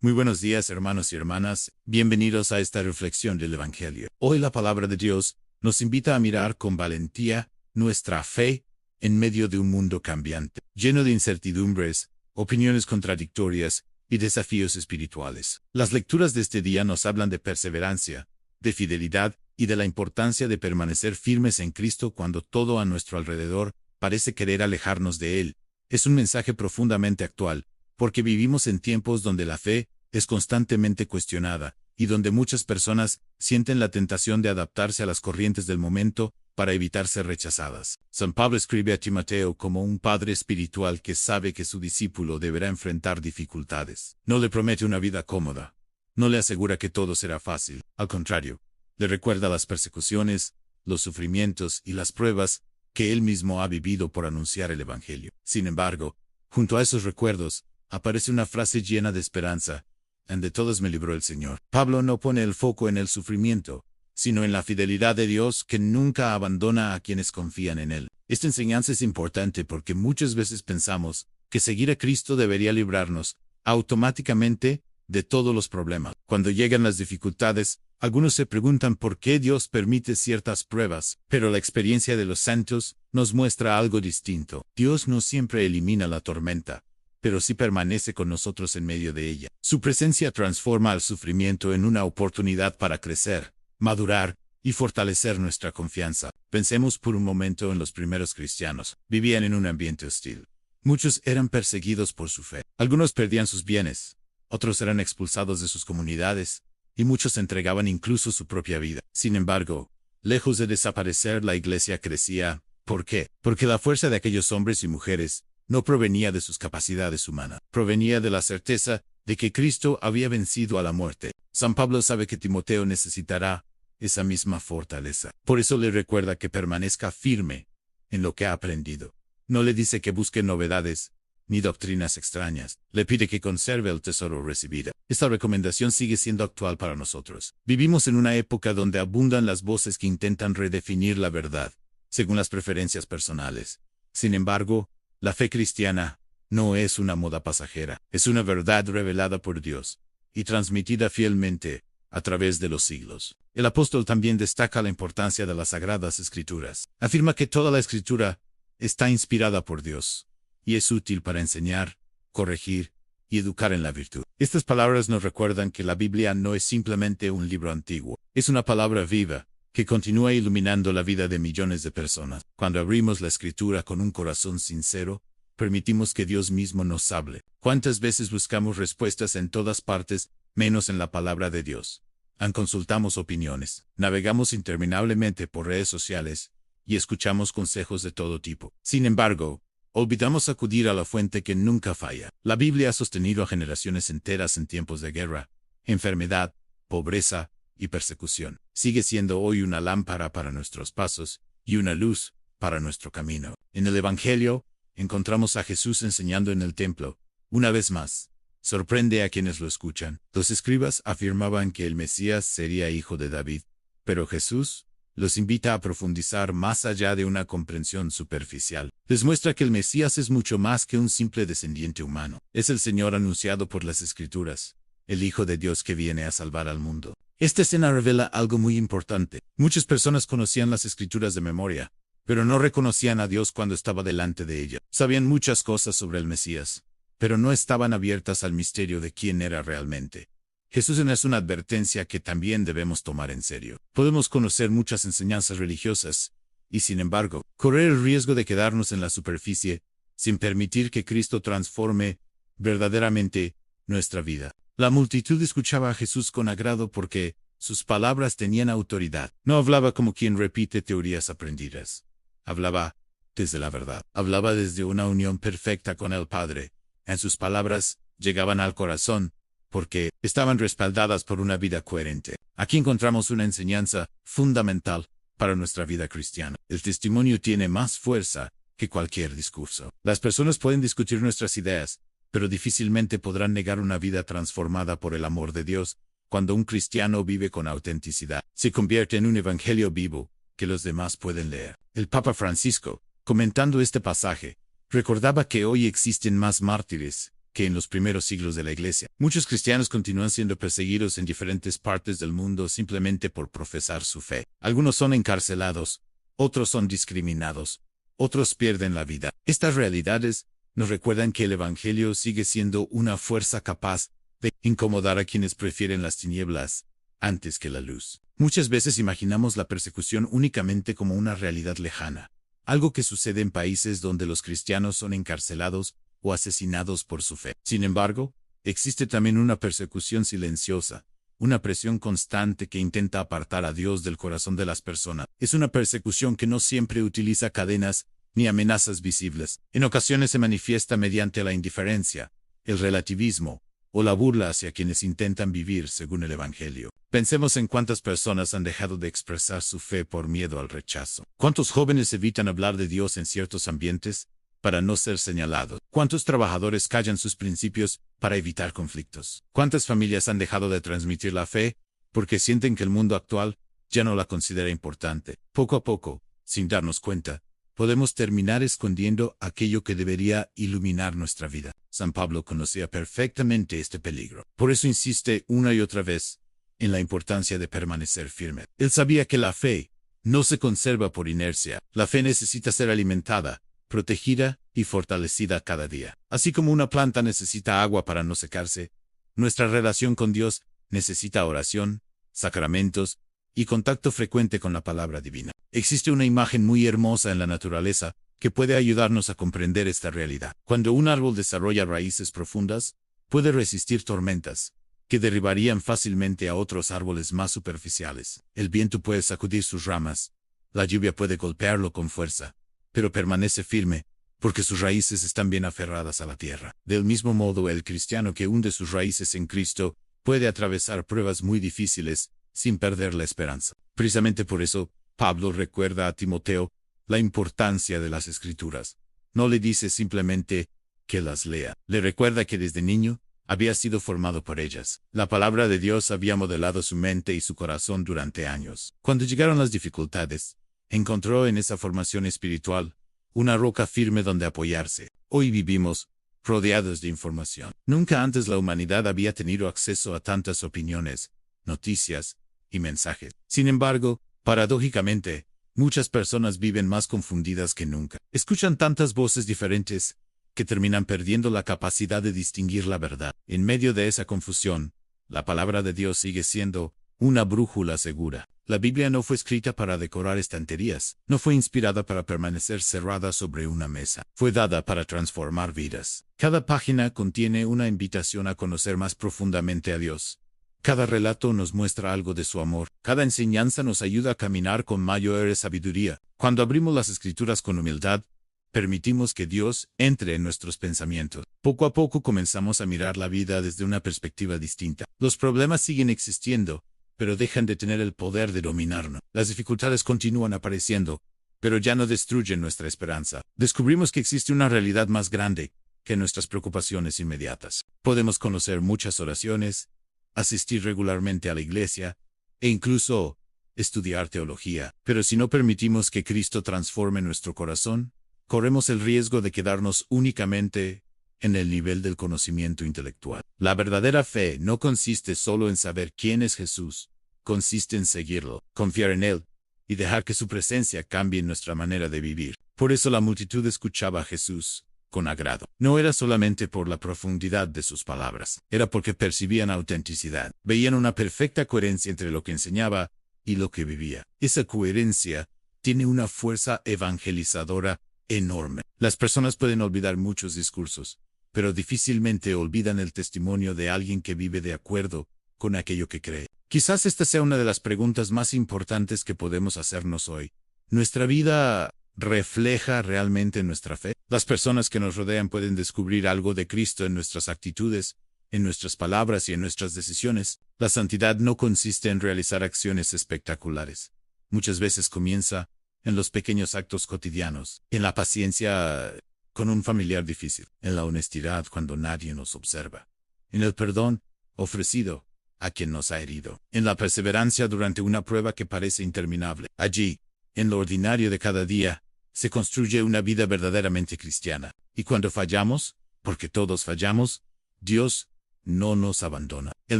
Muy buenos días, hermanos y hermanas. Bienvenidos a esta reflexión del Evangelio. Hoy la palabra de Dios nos invita a mirar con valentía nuestra fe en medio de un mundo cambiante, lleno de incertidumbres, opiniones contradictorias y desafíos espirituales. Las lecturas de este día nos hablan de perseverancia, de fidelidad y de la importancia de permanecer firmes en Cristo cuando todo a nuestro alrededor parece querer alejarnos de Él. Es un mensaje profundamente actual, porque vivimos en tiempos donde la fe es constantemente cuestionada y donde muchas personas sienten la tentación de adaptarse a las corrientes del momento para evitar ser rechazadas. San Pablo escribe a Timoteo como un padre espiritual que sabe que su discípulo deberá enfrentar dificultades. No le promete una vida cómoda. No le asegura que todo será fácil. Al contrario, le recuerda las persecuciones, los sufrimientos y las pruebas que él mismo ha vivido por anunciar el Evangelio. Sin embargo, junto a esos recuerdos, aparece una frase llena de esperanza: de todos me libró el Señor. Pablo no pone el foco en el sufrimiento, sino en la fidelidad de Dios que nunca abandona a quienes confían en Él. Esta enseñanza es importante porque muchas veces pensamos que seguir a Cristo debería librarnos automáticamente de todos los problemas. Cuando llegan las dificultades, algunos se preguntan por qué Dios permite ciertas pruebas, pero la experiencia de los santos nos muestra algo distinto. Dios no siempre elimina la tormenta, pero sí permanece con nosotros en medio de ella. Su presencia transforma el sufrimiento en una oportunidad para crecer, madurar y fortalecer nuestra confianza. Pensemos por un momento en los primeros cristianos. Vivían en un ambiente hostil. Muchos eran perseguidos por su fe. Algunos perdían sus bienes, otros eran expulsados de sus comunidades, y muchos entregaban incluso su propia vida. Sin embargo, lejos de desaparecer, la iglesia crecía. ¿Por qué? Porque la fuerza de aquellos hombres y mujeres no provenía de sus capacidades humanas, provenía de la certeza de que Cristo había vencido a la muerte. San Pablo sabe que Timoteo necesitará esa misma fortaleza. Por eso le recuerda que permanezca firme en lo que ha aprendido. No le dice que busque novedades ni doctrinas extrañas. Le pide que conserve el tesoro recibido. Esta recomendación sigue siendo actual para nosotros. Vivimos en una época donde abundan las voces que intentan redefinir la verdad según las preferencias personales. Sin embargo, la fe cristiana no es una moda pasajera, es una verdad revelada por Dios y transmitida fielmente a través de los siglos. El apóstol también destaca la importancia de las Sagradas Escrituras. Afirma que toda la Escritura está inspirada por Dios y es útil para enseñar, corregir y educar en la virtud. Estas palabras nos recuerdan que la Biblia no es simplemente un libro antiguo, es una palabra viva que continúa iluminando la vida de millones de personas. Cuando abrimos la Escritura con un corazón sincero, permitimos que Dios mismo nos hable. ¿Cuántas veces buscamos respuestas en todas partes, menos en la palabra de Dios? Consultamos opiniones, navegamos interminablemente por redes sociales y escuchamos consejos de todo tipo. Sin embargo, olvidamos acudir a la fuente que nunca falla. La Biblia ha sostenido a generaciones enteras en tiempos de guerra, enfermedad, pobreza y persecución. Sigue siendo hoy una lámpara para nuestros pasos y una luz para nuestro camino. En el Evangelio, encontramos a Jesús enseñando en el templo. Una vez más, sorprende a quienes lo escuchan. Los escribas afirmaban que el Mesías sería hijo de David, pero Jesús los invita a profundizar más allá de una comprensión superficial. Les muestra que el Mesías es mucho más que un simple descendiente humano. Es el Señor anunciado por las Escrituras, el Hijo de Dios que viene a salvar al mundo. Esta escena revela algo muy importante. Muchas personas conocían las Escrituras de memoria, pero no reconocían a Dios cuando estaba delante de ellas. Sabían muchas cosas sobre el Mesías, pero no estaban abiertas al misterio de quién era realmente. Jesús es una advertencia que también debemos tomar en serio. Podemos conocer muchas enseñanzas religiosas, y sin embargo, correr el riesgo de quedarnos en la superficie, sin permitir que Cristo transforme verdaderamente nuestra vida. La multitud escuchaba a Jesús con agrado porque sus palabras tenían autoridad. No hablaba como quien repite teorías aprendidas. Hablaba desde la verdad. Hablaba desde una unión perfecta con el Padre. En sus palabras llegaban al corazón porque estaban respaldadas por una vida coherente. Aquí encontramos una enseñanza fundamental para nuestra vida cristiana. El testimonio tiene más fuerza que cualquier discurso. Las personas pueden discutir nuestras ideas, pero difícilmente podrán negar una vida transformada por el amor de Dios. Cuando un cristiano vive con autenticidad, se convierte en un evangelio vivo que los demás pueden leer. El Papa Francisco, comentando este pasaje, recordaba que hoy existen más mártires que en los primeros siglos de la Iglesia. Muchos cristianos continúan siendo perseguidos en diferentes partes del mundo simplemente por profesar su fe. Algunos son encarcelados, otros son discriminados, otros pierden la vida. Estas realidades nos recuerdan que el Evangelio sigue siendo una fuerza capaz de incomodar a quienes prefieren las tinieblas antes que la luz. Muchas veces imaginamos la persecución únicamente como una realidad lejana, algo que sucede en países donde los cristianos son encarcelados o asesinados por su fe. Sin embargo, existe también una persecución silenciosa, una presión constante que intenta apartar a Dios del corazón de las personas. Es una persecución que no siempre utiliza cadenas ni amenazas visibles. En ocasiones se manifiesta mediante la indiferencia, el relativismo o la burla hacia quienes intentan vivir según el Evangelio. Pensemos en cuántas personas han dejado de expresar su fe por miedo al rechazo. ¿Cuántos jóvenes evitan hablar de Dios en ciertos ambientes para no ser señalados? ¿Cuántos trabajadores callan sus principios para evitar conflictos? ¿Cuántas familias han dejado de transmitir la fe porque sienten que el mundo actual ya no la considera importante? Poco a poco, sin darnos cuenta, podemos terminar escondiendo aquello que debería iluminar nuestra vida. San Pablo conocía perfectamente este peligro. Por eso insiste una y otra vez en la importancia de permanecer firme. Él sabía que la fe no se conserva por inercia. La fe necesita ser alimentada, protegida y fortalecida cada día. Así como una planta necesita agua para no secarse, nuestra relación con Dios necesita oración, sacramentos y contacto frecuente con la palabra divina. Existe una imagen muy hermosa en la naturaleza que puede ayudarnos a comprender esta realidad. Cuando un árbol desarrolla raíces profundas, puede resistir tormentas que derribarían fácilmente a otros árboles más superficiales. El viento puede sacudir sus ramas, la lluvia puede golpearlo con fuerza, pero permanece firme, porque sus raíces están bien aferradas a la tierra. Del mismo modo, el cristiano que hunde sus raíces en Cristo puede atravesar pruebas muy difíciles sin perder la esperanza. Precisamente por eso, Pablo recuerda a Timoteo la importancia de las Escrituras. No le dice simplemente que las lea. Le recuerda que desde niño había sido formado por ellas. La palabra de Dios había modelado su mente y su corazón durante años. Cuando llegaron las dificultades, encontró en esa formación espiritual una roca firme donde apoyarse. Hoy vivimos rodeados de información. Nunca antes la humanidad había tenido acceso a tantas opiniones, noticias y mensajes. Sin embargo, paradójicamente, muchas personas viven más confundidas que nunca. Escuchan tantas voces diferentes que terminan perdiendo la capacidad de distinguir la verdad. En medio de esa confusión, la palabra de Dios sigue siendo una brújula segura. La Biblia no fue escrita para decorar estanterías, no fue inspirada para permanecer cerrada sobre una mesa. Fue dada para transformar vidas. Cada página contiene una invitación a conocer más profundamente a Dios. Cada relato nos muestra algo de su amor. Cada enseñanza nos ayuda a caminar con mayor sabiduría. Cuando abrimos las Escrituras con humildad, permitimos que Dios entre en nuestros pensamientos. Poco a poco comenzamos a mirar la vida desde una perspectiva distinta. Los problemas siguen existiendo, pero dejan de tener el poder de dominarnos. Las dificultades continúan apareciendo, pero ya no destruyen nuestra esperanza. Descubrimos que existe una realidad más grande que nuestras preocupaciones inmediatas. Podemos conocer muchas oraciones, asistir regularmente a la iglesia e incluso estudiar teología. Pero si no permitimos que Cristo transforme nuestro corazón, corremos el riesgo de quedarnos únicamente en el nivel del conocimiento intelectual. La verdadera fe no consiste solo en saber quién es Jesús, consiste en seguirlo, confiar en Él y dejar que su presencia cambie nuestra manera de vivir. Por eso la multitud escuchaba a Jesús con agrado. No era solamente por la profundidad de sus palabras, era porque percibían autenticidad. Veían una perfecta coherencia entre lo que enseñaba y lo que vivía. Esa coherencia tiene una fuerza evangelizadora enorme. Las personas pueden olvidar muchos discursos, pero difícilmente olvidan el testimonio de alguien que vive de acuerdo con aquello que cree. Quizás esta sea una de las preguntas más importantes que podemos hacernos hoy. ¿Nuestra vida refleja realmente nuestra fe? Las personas que nos rodean pueden descubrir algo de Cristo en nuestras actitudes, en nuestras palabras y en nuestras decisiones. La santidad no consiste en realizar acciones espectaculares. Muchas veces comienza en los pequeños actos cotidianos, en la paciencia con un familiar difícil, en la honestidad cuando nadie nos observa, en el perdón ofrecido a quien nos ha herido, en la perseverancia durante una prueba que parece interminable. Allí, en lo ordinario de cada día, se construye una vida verdaderamente cristiana. Y cuando fallamos, Porque todos fallamos, Dios no nos abandona. El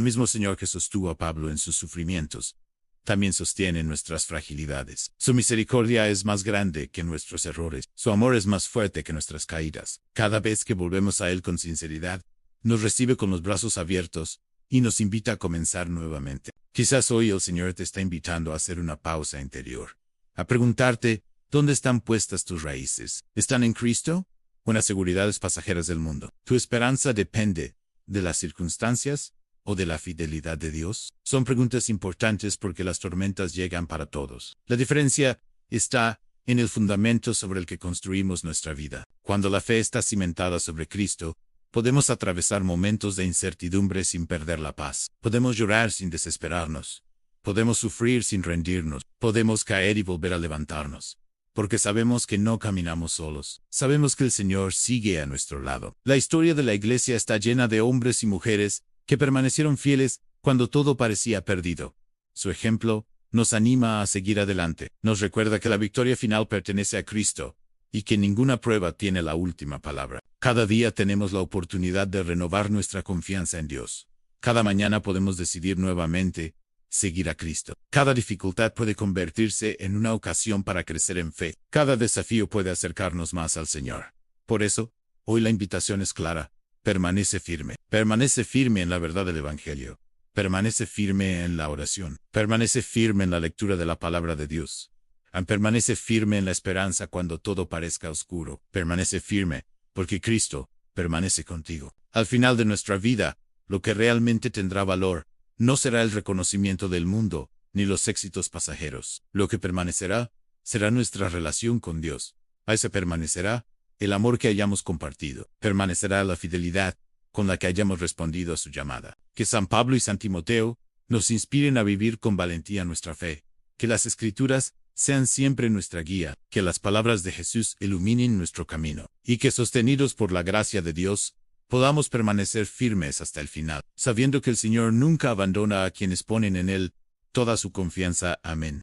mismo Señor que sostuvo a Pablo en sus sufrimientos, también sostiene nuestras fragilidades. Su misericordia es más grande que nuestros errores. Su amor es más fuerte que nuestras caídas. Cada vez que volvemos a Él con sinceridad, nos recibe con los brazos abiertos y nos invita a comenzar nuevamente. Quizás hoy el Señor te está invitando a hacer una pausa interior, a preguntarte, ¿dónde están puestas tus raíces? ¿Están en Cristo o en las seguridades pasajeras del mundo? ¿Tu esperanza depende de las circunstancias o de la fidelidad de Dios? Son preguntas importantes porque las tormentas llegan para todos. La diferencia está en el fundamento sobre el que construimos nuestra vida. Cuando la fe está cimentada sobre Cristo, podemos atravesar momentos de incertidumbre sin perder la paz. Podemos llorar sin desesperarnos. Podemos sufrir sin rendirnos. Podemos caer y volver a levantarnos. Porque sabemos que no caminamos solos. Sabemos que el Señor sigue a nuestro lado. La historia de la Iglesia está llena de hombres y mujeres que permanecieron fieles cuando todo parecía perdido. Su ejemplo nos anima a seguir adelante. Nos recuerda que la victoria final pertenece a Cristo y que ninguna prueba tiene la última palabra. Cada día tenemos la oportunidad de renovar nuestra confianza en Dios. Cada mañana podemos decidir nuevamente seguir a Cristo. Cada dificultad puede convertirse en una ocasión para crecer en fe. Cada desafío puede acercarnos más al Señor. Por eso, hoy la invitación es clara. Permanece firme. Permanece firme en la verdad del Evangelio. Permanece firme en la oración. Permanece firme en la lectura de la palabra de Dios. Permanece firme en la esperanza cuando todo parezca oscuro. Permanece firme, porque Cristo permanece contigo. Al final de nuestra vida, lo que realmente tendrá valor no será el reconocimiento del mundo, ni los éxitos pasajeros. Lo que permanecerá será nuestra relación con Dios. Ahí se permanecerá el amor que hayamos compartido. Permanecerá la fidelidad con la que hayamos respondido a su llamada. Que San Pablo y San Timoteo nos inspiren a vivir con valentía nuestra fe. Que las Escrituras sean siempre nuestra guía. Que las palabras de Jesús iluminen nuestro camino. Y que sostenidos por la gracia de Dios, podamos permanecer firmes hasta el final, sabiendo que el Señor nunca abandona a quienes ponen en Él toda su confianza. Amén.